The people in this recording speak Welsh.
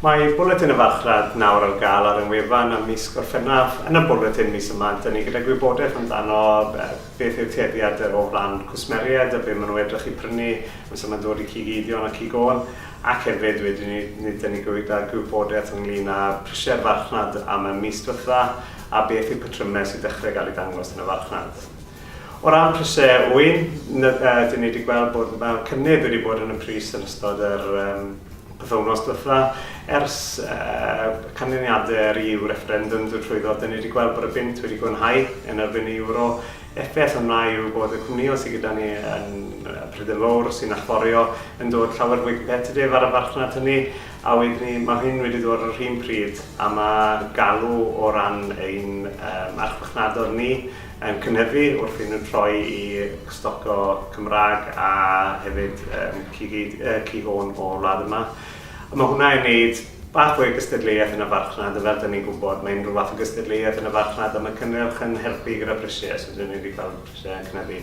Mae Bwletin y Farchnad nawr ar gael ar y wefan am mis Gorffennaf. Yn y Bwletin mis yma, dyn ni gyda gwybodaeth amdano beth yw'r tueddiad o flan cwsmeriaid a beth maen nhw edrych i prynu os yma'n dod i cigeidion a cigon. Ac hefyd dyn ni gyda gwybodaeth ynglyn â prisiau'r farchnad am y mis diwetha a beth yw'r patrymau sydd dechrau gael ei dangos yn y farchnad. O ran prisiau wyn, dyn ni wedi gweld bod cynnydd wedi bod yn y pris yn ystod yr bythownos diwetha. Ers canlyniadau'r EU referendum trwyddo, dyn ni wedi gweld bod y bint wedi gwnhau yn erbyn y euro. Effaith hwnna yw bod y cwmnïau sydd gyda ni yn Prydain Fawr sy'n allforio yn dod llawer fwy competitif ar y farchnad hynny, a mae hyn wedi dod o'r un pryd a mae galw o ran ein archfarchnadwr ni yn cynyddu wrth i nhw'n troi i stoco Cymraeg a hefyd cigon o wlad yma. Mae hwnna yn gwneud bach fwy o gystadleuaeth yn y farchnad, a fel dyn ni'n gwybod, mae unrhyw fath o gystadleuaeth yn y farchnad a mae cynnyrch yn helpu gyda prisiau, so dyn ni wedi gweld prisiau yn cynyddu.